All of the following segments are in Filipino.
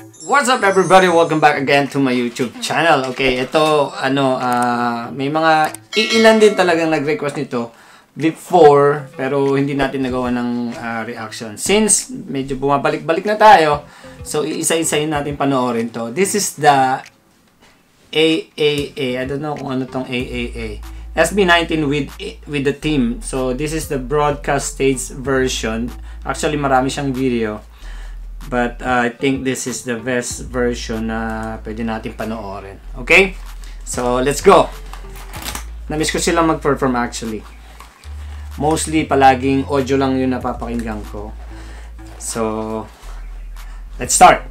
What's up everybody? Welcome back again to my YouTube channel. Okay, ito may mga iilan din talagang nag-request nito before pero hindi natin nagawa ng reaction. Since medyo bumabalik-balik na tayo, so iisa-isahin natin panoorin to. This is the AAA. I don't know kung ano tong AAA. SB19 with the team. So this is the broadcast stage version. Actually marami siyang video. But I think this is the best version na pwede natin panoorin. Okay? So, let's go! Namiss ko silang mag-perform actually. Mostly, palaging audio lang yung napapakinggan ko. So, let's start!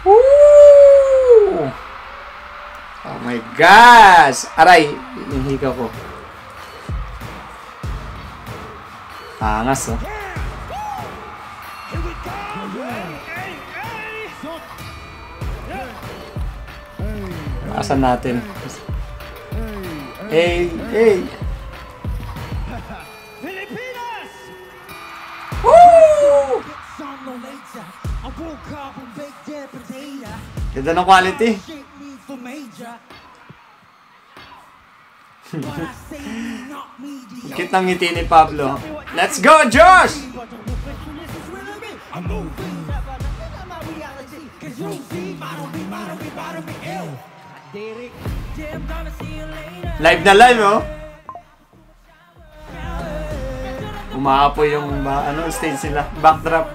Woo! Oh my gosh! Aray! Yung hika ko. Angas oh. Asan natin? Hey, hey. Woo! Ganda ng quality. Cute ng ngiti ni Pablo. Let's go, Josh! Live na live, oh. Umaapoy yung stage sila, backdrop.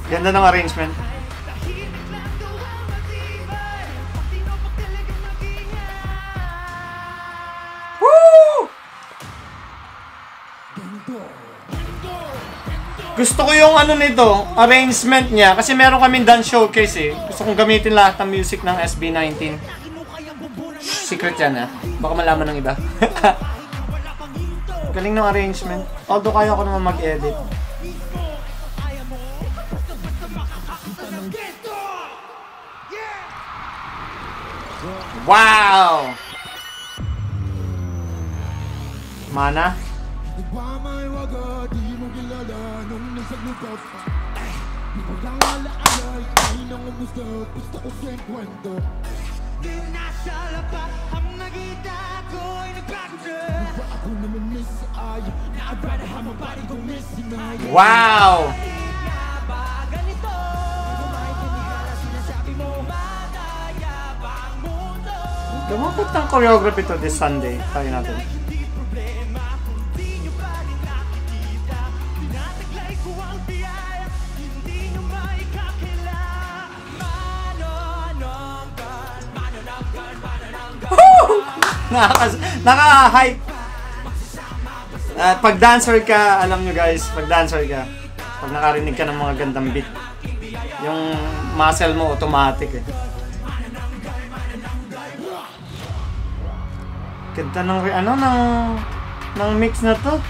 Ganda ng arrangement. Woo! Gusto ko yung nito, arrangement niya. Kasi meron kaming dance showcase eh. Gusto kong gamitin lahat ng music ng SB19. Secret yan ah. Baka malaman ng iba. Galing ng arrangement. Although kaya ko naman mag-edit. Wow! Mana? Wow! Lumapot ng choreography to this Sunday. Tayo natin. Naka-hype. Pag dancer ka, alam nyo guys, pag dancer ka, pag nakarinig ka ng mga gandang beat, yung muscle mo automatic eh. Ganda ng mix na to.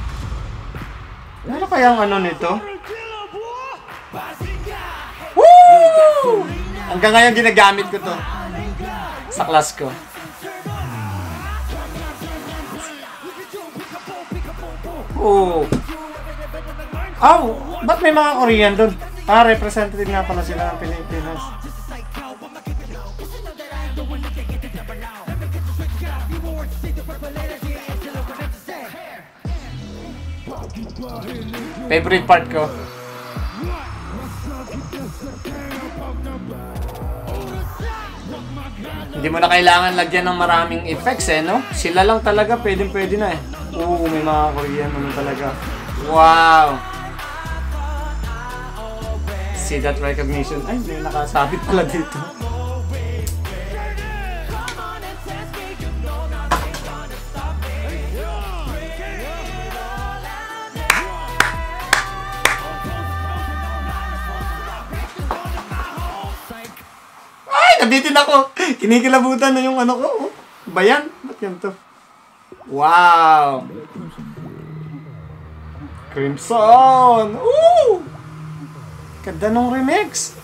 Ano kaya ang nito? Woo! Hanggang ngayon ginagamit ko to sa class ko. Oh. Oh, ba't may mga Korean doon? Representative nga pala sila ng Pilipinas. Favorite part ko. Hindi mo na kailangan lagyan ng maraming effects eh, no? Sila lang talaga, pwede na eh. May mga Korean talaga. Wow! See that recognition? Ay, may nakasabit pala dito. Ay, nabitin ako! Kinikilabutan na yung ko. Bayan? Ba't yan to? Wow! Crimson! Ooh! Ganda nung remix!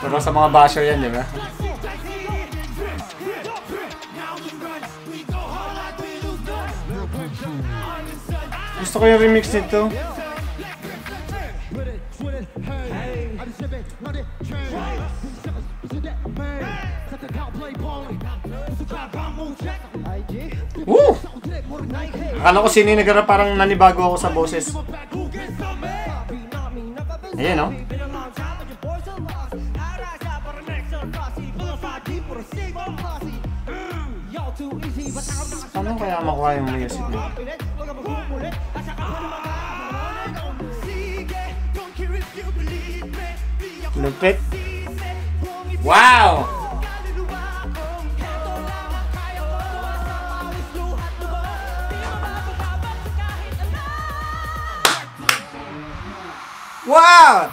Pero sa mga basher yan, di ba? Gusto ko yung remix nito. Woo! Akala ko sino yung nagarap, parang nanibago ako sa boses. Ayan, no? Paano kaya makuha yung music niya? Lupit. Wow! Wow!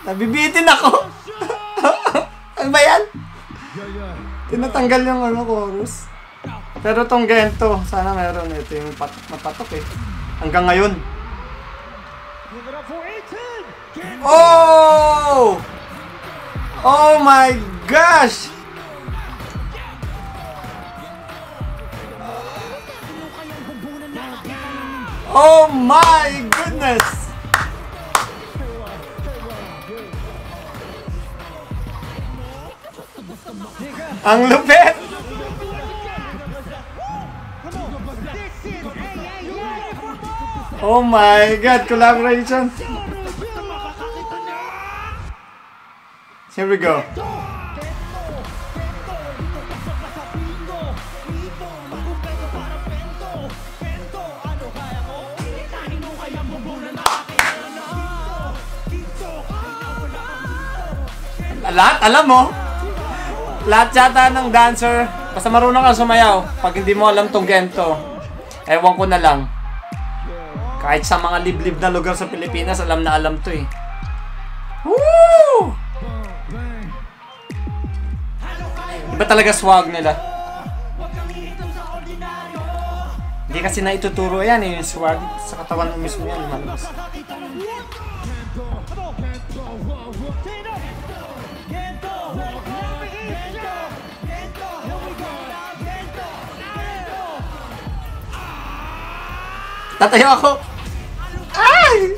Nabibitin ako. Ano ba yan? Tinatanggal yung chorus. Pero tong gento, sana meron. Ito yung mapatok eh. Hanggang ngayon. Oh! Oh my gosh! Oh my goodness! Ang lupit! Oh my God, collaboration! Here we go. Lahat, alam mo? Lahat yata ng dancer, basta marunong kang sumayaw. Pag hindi mo alam tong gento, ewan ko na lang. Kahit sa mga liblib na lugar sa Pilipinas, alam na alam to eh. Woo! Iba talaga swag nila. Hindi kasi na ituturo yan eh, yung swag sa katawan mo mismo yan, lumalabas. Tatayo ako. Ay!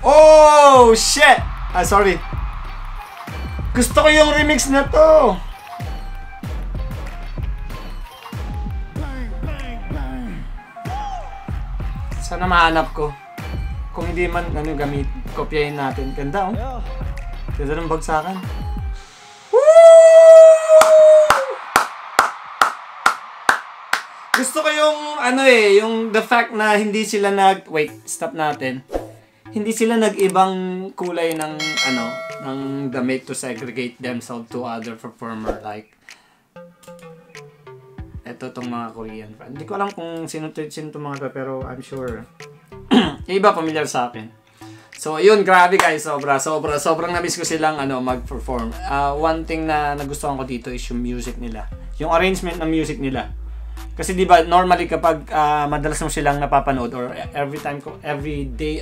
Oh, shit! Ah, sorry. Gusto ko yung remix na to. Sana mahanap ko. Kung hindi man, ano gamit, kopyahin natin. Ganda, oh. Ganda ng bagsakan. Gusto ko yung, ano eh, yung the fact na hindi sila wait, stop natin. Hindi sila nag-ibang kulay ng ano, ng damit to segregate themselves to other performer like eto tong mga Korean fan. Hindi ko alam kung sino tong mga to, pero I'm sure yung iba familiar sa akin. So yun, grabe guys, sobrang na-miss ko silang ano mag-perform. One thing na nagustuhan ko dito is yung music nila. Yung arrangement ng music nila. Kasi di ba normally kapag madalas mo silang napapanood or every day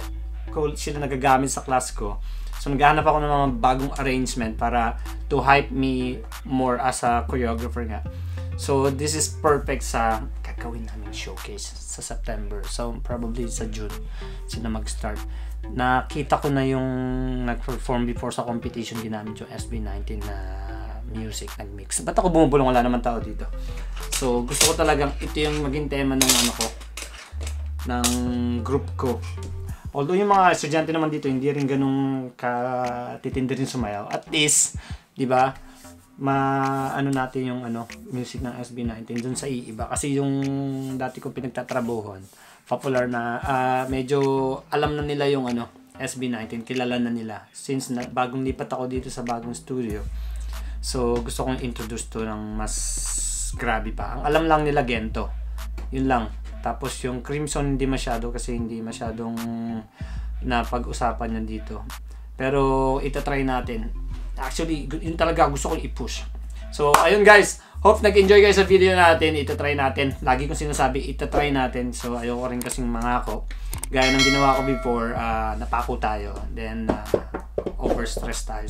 ko sila nagagamit sa class ko. So naghahanap ako ng mga bagong arrangement para to hype me more as a choreographer nga. So this is perfect sa gagawin namin showcase sa September. So probably sa June sila mag-start. Nakita ko na yung nag-perform before sa competition ginamit yung SB19 na music nag-mix. Ba't ako bumubulong? Wala naman tao dito. So gusto ko talagang ito yung maging tema ng ano ko, ng group ko. Although yung mga estudyante naman dito hindi rin ganung katitindi rin sumayaw. At least, 'di ba? Ano natin yung ano, music ng SB19 dun sa iiba kasi yung dati ko pinagtatrabuhan, popular na medyo alam na nila yung ano, SB19, kilala na nila since bagong lipat ako dito sa bagong studio. So gusto kong introduce to ng mas grabe pa. Ang alam lang nila gento. Yun lang. Tapos yung Crimson hindi masyado kasi hindi masyadong napag-usapan yan dito. Pero itatry natin. Actually, yun talaga gusto kong i-push. So, ayun guys. Hope nag-enjoy guys sa video natin. Itatry natin. Lagi kong sinasabi, itatry natin. So, ayoko rin kasing mangako. Gaya ng ginawa ko before, napako tayo. Then, overstress tayo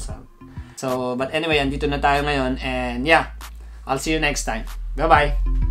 sa So, but anyway, andito na tayo ngayon and yeah, I'll see you next time. Bye-bye!